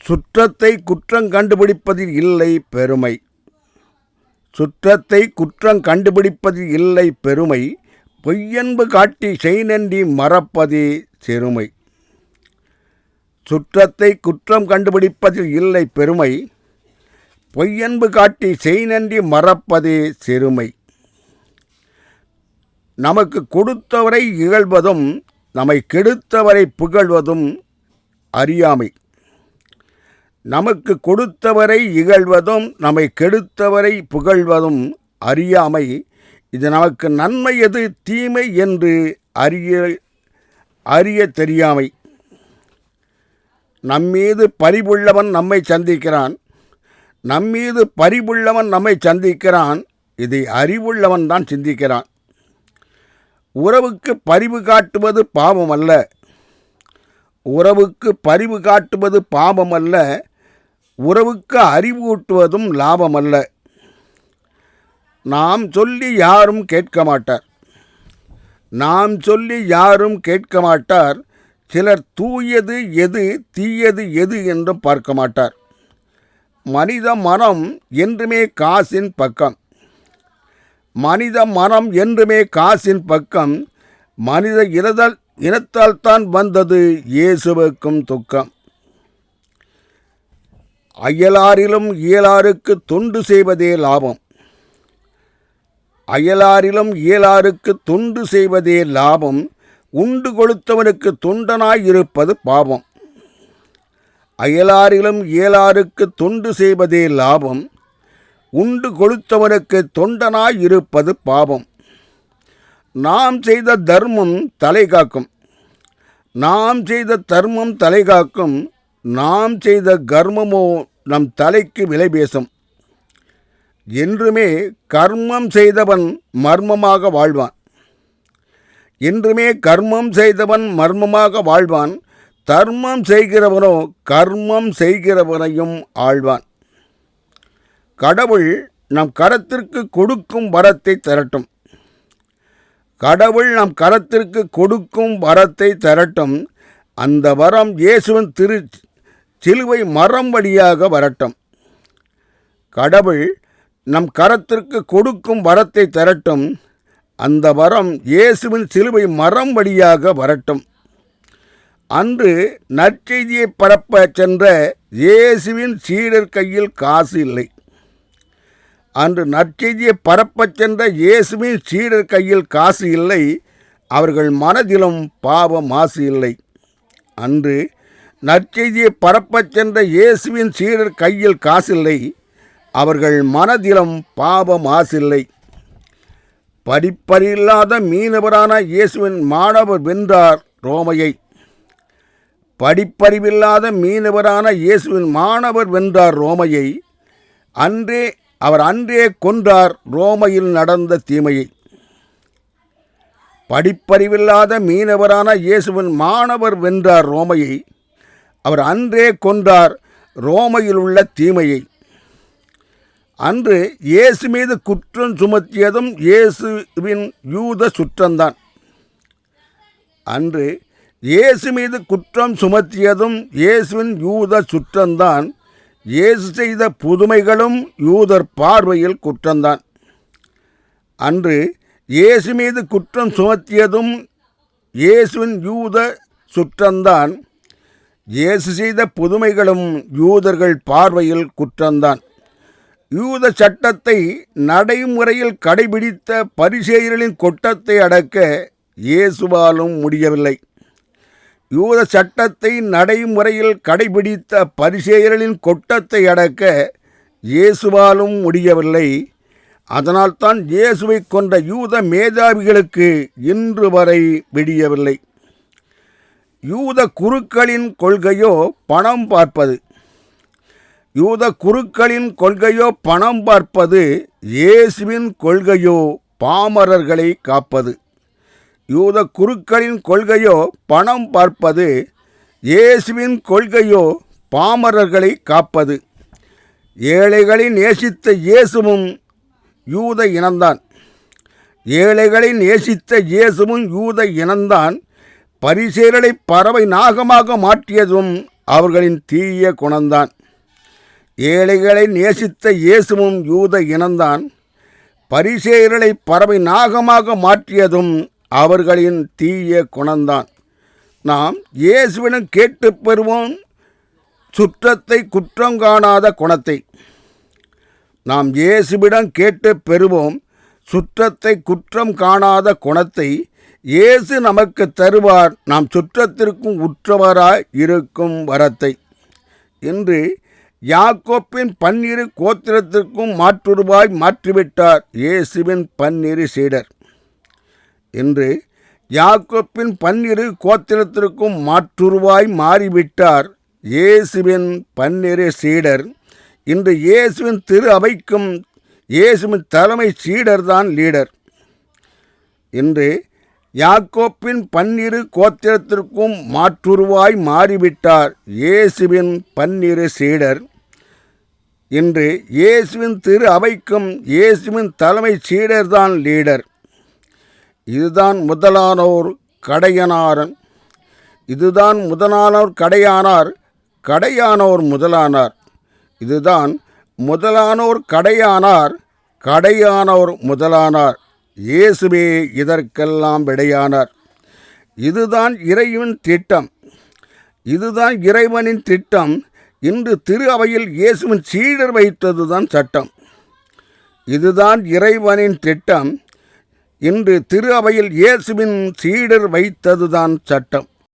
சுற்றத்தை குற்றம் கண்டுபிடிப்பதில் இல்லை பெருமை. சுற்றத்தை குற்றம் கண்டுபிடிப்பதில் இல்லை பெருமை. பொய்யன்பு காட்டி செய்நன்றி மறப்பதே சிறுமை. சுற்றத்தை குற்றம் கண்டுபிடிப்பதில் இல்லை பெருமை. பொய்யன்பு காட்டி செய்நன்றி மறப்பதே சிறுமை. நமக்கு கொடுத்தவரை இகழ்வதும் நம்மை கெடுத்தவரை புகழ்வதும் அறியாமை. நமக்கு கொடுத்தவரை இகழ்வதும் நம்மை கெடுத்தவரை புகழ்வதும் அறியாமை. இது நமக்கு நன்மை எது தீமை என்று அறிய தெரியாமை. நம்மீது பரிவுள்ளவன் நம்மை சந்திக்கிறான். நம்மீது பரிவுள்ளவன் நம்மை சந்திக்கிறான். இதை அறிவுள்ளவன் தான் சிந்திக்கிறான். உறவுக்கு பரிவு காட்டுவது பாவம் அல்ல. உறவுக்கு பரிவு காட்டுவது பாவம் அல்ல. உறவுக்கு அறிவு ஊட்டுவதும் லாபம் அல்ல. நாம் சொல்லி யாரும் கேட்க மாட்டார். நாம் சொல்லி யாரும் கேட்க மாட்டார். சிலர் தூயது எது தீயது எது என்றும் பார்க்க மாட்டார். மனித மனம் என்றுமே காசின் பக்கம். மனித மனம் என்றுமே காசின் பக்கம். மனித இனத்தால் தான் வந்தது இயேசுவுக்கும் துக்கம். அயலாரிலும் இயலாருக்கு தொண்டு செய்வதே லாபம். அயலாரிலும் இயலாருக்கு தொண்டு செய்வதே லாபம். உண்டு கொளுத்தவனுக்கு தொண்டனாயிருப்பது பாவம். அயலாரிலும் இயலாருக்கு தொண்டு செய்வதே லாபம். உண்டு கொளுத்தவனுக்கு தொண்டனாயிருப்பது பாவம். நாம் செய்த தர்மம் தலை காக்கும். நாம் செய்த தர்மம் தலை காக்கும். நாம் செய்த கர்மமோ நம் தலைக்கு விலை பேசும். என்றுமே கர்மம் செய்தவன் மர்மமாக வாழ்வான். என்றுமே கர்மம் செய்தவன் மர்மமாக வாழ்வான். தர்மம் செய்கிறவனோ கர்மம் செய்கிறவனையும் ஆழ்வான். கடவுள் நம் கரத்திற்கு கொடுக்கும் வரத்தை தரட்டும். கடவுள் நம் கரத்திற்கு கொடுக்கும் வரத்தை தரட்டும். அந்த வரம் இயேசுவின் சிலுவை மரம் வழியாக வரட்டும். கடவுள் நம் கரத்திற்கு கொடுக்கும் வரத்தை தரட்டும். அந்த வரம் இயேசுவின் சிலுவை மரம் வழியாக வரட்டும். அன்று நற்செய்தியை பரப்ப சென்ற இயேசுவின் சீடர் கையில் காசு இல்லை. அன்று நற்செய்தியை பரப்பச் சென்ற இயேசுவின் சீடர் கையில் காசு இல்லை. அவர்கள் மனதிலும் பாவ மாசு இல்லை. அன்று நற்செய்தியை பரப்பச் சென்ற இயேசுவின் சீடர் கையில் காசில்லை. அவர்கள் மனதிலும் பாவ மாசில்லை. படிப்பறியில்லாத மீனவரான இயேசுவின் மாணவர் வென்றார் ரோமையை. படிப்பறிவில்லாத மீனவரான இயேசுவின் மாணவர் வென்றார் ரோமையை. அவர் அன்றே கொன்றார் ரோமையில் நடந்த தீமையை. படிப்பறிவில்லாத மீனவரான இயேசுவின் மாணவர் வென்றார் ரோமையை. அவர் அன்றே கொன்றார் ரோமையில் உள்ள தீமையை. அன்று இயேசு மீது குற்றம் சுமத்தியதும் இயேசுவின் யூத சுற்றம்தான். அன்று இயேசு மீது குற்றம் சுமத்தியதும் இயேசுவின் யூத சுற்றம்தான். இயேசு செய்த புதுமைகளும் யூதர் பார்வையில் குற்றம்தான். அன்று இயேசு மீது குற்றம் சுமத்தியதும் இயேசுவின் யூத சுற்றம்தான். இயேசு செய்த புதுமைகளும் யூதர்கள் பார்வையில் குற்றம்தான். யூத சட்டத்தை நடைமுறையில் கடைபிடித்த பரிசேயர்களின் கொட்டத்தை அடக்க இயேசுவாலும் முடியவில்லை. யூத சட்டத்தை நடைமுறையில் கடைபிடித்த பரிசேயர்களின் கொட்டத்தை அடக்க இயேசுவாலும் முடியவில்லை. அதனால்தான் இயேசுவை கொண்ட யூத மேதாவிகளுக்கு இன்று வரை விடியவில்லை. யூத குருக்களின் கொள்கையோ பணம் பார்ப்பது. யூத குருக்களின் கொள்கையோ பணம் பார்ப்பது. இயேசுவின் கொள்கையோ பாமரர்களை காப்பது. யூத குருக்களின் கொள்கையோ பணம் பார்ப்பது. இயேசுவின் கொள்கையோ பாமரர்களை காப்பது. ஏழைகளை நேசித்த இயேசுவும் யூத இனம்தான். ஏழைகளை நேசித்த இயேசுவும் யூத இனம்தான். பரிசேயரை பறவை நாகமாக மாற்றியதும் அவர்களின் தீய குணம்தான். ஏழைகளை நேசித்த இயேசுவும் யூத இனம்தான். பரிசேயர்களை பறவை நாகமாக மாற்றியதும் அவர்களின் தீய குணம்தான். நாம் இயேசுவிடம் கேட்டு பெறுவோம் சுற்றத்தை குற்றம் காணாத குணத்தை. நாம் இயேசுவிடம் கேட்டு பெறுவோம் சுற்றத்தை குற்றம் காணாத குணத்தை. இயேசு நமக்கு தருவார் நாம் சுற்றத்திற்கும் உற்றவராய் இருக்கும் வரத்தை. இன்று யாக்கோப்பின் 12 கோத்திரத்திற்கும் மாற்றுருவாய் மாற்றிவிட்டார் இயேசுவின் 12 சீடர். இன்று யாக்கோப்பின் 12 கோத்திரத்திற்கும் மாற்றுருவாய் மாறிவிட்டார் இயேசுவின் 12 சீடர். இன்று இயேசுவின் திரு அவைக்கும் இயேசுவின் தலைமை சீடர்தான் லீடர். இன்று யாக்கோப்பின் 12 கோத்திரத்திற்கும் மாற்றுருவாய் மாறிவிட்டார் இயேசுவின் 12 சீடர். இன்று இயேசுவின் திரு அவைக்கும் இயேசுவின் தலைமை சீடர்தான் லீடர். இதுதான் முதலானோர் கடையனாரன். இதுதான் முதலானோர் கடையானார், கடையானோர் முதலானார். இதுதான் முதலானோர் கடையானார், கடையானோர் முதலானார். இயேசுவே இதற்கெல்லாம் விடையானார். இதுதான் இறைவனின் திட்டம். இதுதான் இறைவனின் திட்டம். இன்று திரு அவையில் இயேசுவின் சீடர் வைத்ததுதான் சட்டம். இதுதான் இறைவனின் திட்டம். இன்று திரு அவையில் இயேசுவின் சீடர் வைத்ததுதான் சட்டம்.